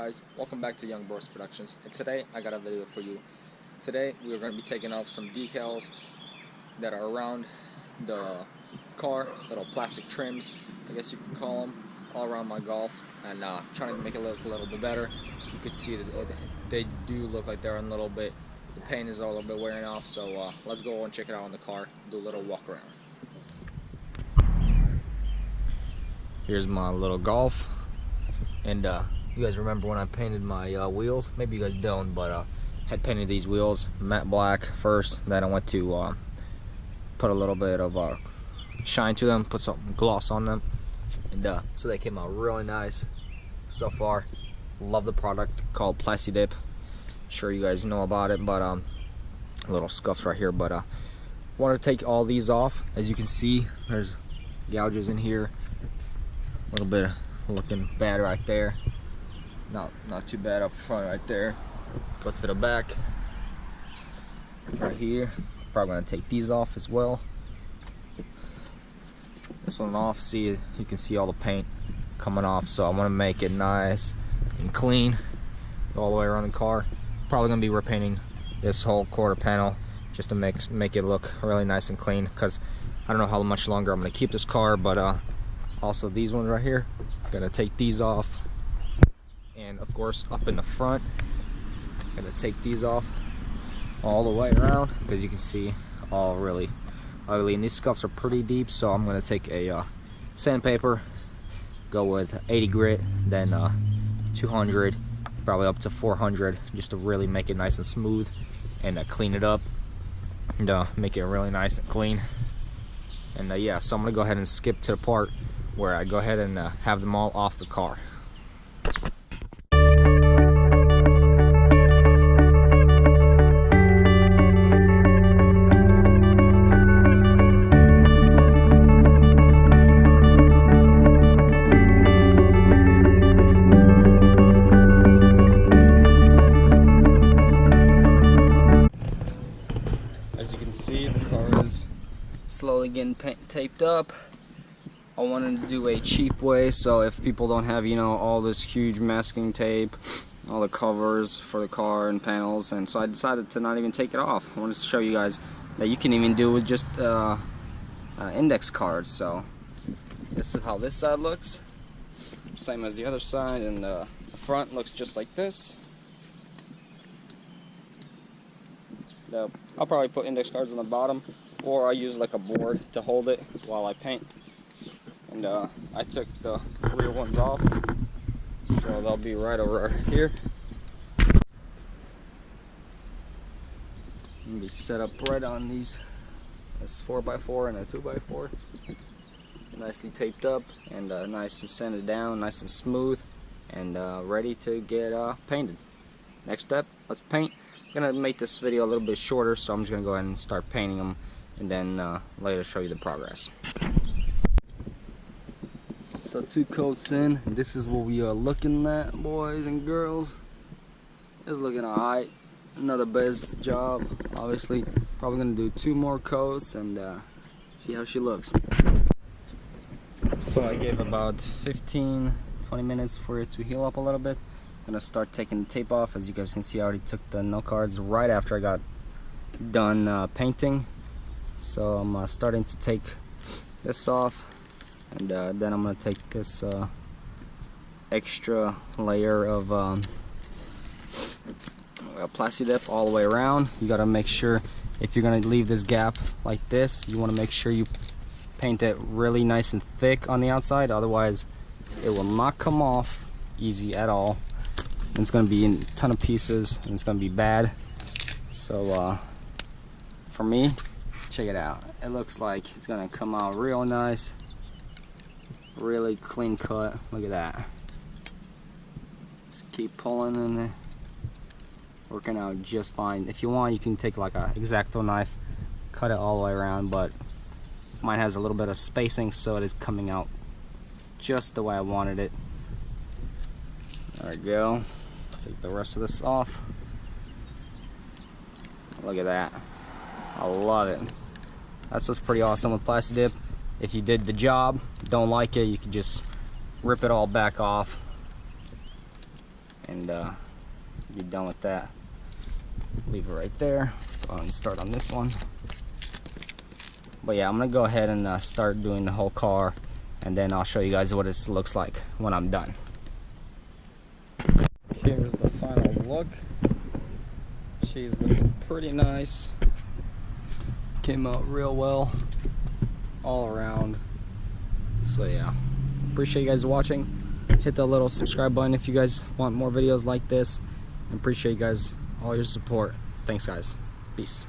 guys, welcome back to Young Bros Productions, and today I got a video for you. Today we are going to be taking off some decals that are around the car, little plastic trims, I guess you could call them, all around my Golf, and trying to make it look a little bit better. You can see that they do look like they're a little bit, the paint is a little bit wearing off, so let's go and check it out on the car, do a little walk around. Here's my little Golf, and you guys remember when I painted my wheels? Maybe you guys don't, but had painted these wheels matte black first. Then I went to put a little bit of shine to them, put some gloss on them, and so they came out really nice so far. Love the product called Plasti. Sure you guys know about it, but little scuffs right here. But wanted to take all these off. As you can see, there's gouges in here. A little bit looking bad right there. Not too bad up front right there. Go to the back right here. Probably gonna take these off as well. This one off. See, you can see all the paint coming off, so I want to make it nice and clean all the way around the car. Probably gonna be repainting this whole quarter panel just to make it look really nice and clean, because I don't know how much longer I'm gonna keep this car. But also these ones right here, gonna take these off. And of course up in the front, gonna take these off all the way around, because you can see all really ugly, and these scuffs are pretty deep. So I'm gonna take a sandpaper, go with 80 grit, then 200, probably up to 400, just to really make it nice and smooth and clean it up and make it really nice and clean. And yeah, so I'm gonna go ahead and skip to the part where I go ahead and have them all off the car. As you can see, the car is slowly getting taped up. I wanted to do a cheap way, so if people don't have, you know, all this huge masking tape, all the covers for the car and panels, and so I decided to not even take it off. I wanted to show you guys that you can even do with just index cards. So this is how this side looks, same as the other side, and the front looks just like this. I'll probably put index cards on the bottom, or I use like a board to hold it while I paint. And I took the rear ones off, so they'll be right over here. And be set up right on these. This 4x4 and a 2x4. Nicely taped up and nice and sanded down, nice and smooth, and ready to get painted. Next step, let's paint. I'm gonna make this video a little bit shorter, so I'm just gonna go ahead and start painting them, and then later show you the progress. So 2 coats in, and this is what we are looking at, boys and girls. It's looking alright. Another best job, obviously. Probably gonna do 2 more coats and see how she looks. So I gave about 15-20 minutes for it to heal up a little bit. I'm gonna start taking the tape off. As you guys can see, I already took the no cards right after I got done painting. So I'm starting to take this off. And then I'm going to take this extra layer of Plasti all the way around. You got to make sure, if you're going to leave this gap like this, you want to make sure you paint it really nice and thick on the outside. Otherwise, it will not come off easy at all. And it's going to be in a ton of pieces, and it's going to be bad. So for me, check it out. It looks like it's going to come out real nice. Really clean cut. Look at that. Just keep pulling and working out just fine. If you want, you can take like a X-Acto knife, cut it all the way around, but mine has a little bit of spacing, so it is coming out just the way I wanted it. There we go. Take the rest of this off. Look at that. I love it. That's what's pretty awesome with Plasti. If you did the job, don't like it, you can just rip it all back off and be done with that. Leave it right there. Let's go ahead and start on this one. But yeah, I'm gonna go ahead and start doing the whole car, and then I'll show you guys what it looks like when I'm done. Here's the final look. She's looking pretty nice. Came out real well all around. So yeah, appreciate you guys watching. Hit the little subscribe button if you guys want more videos like this, and appreciate you guys all your support. Thanks guys. Peace.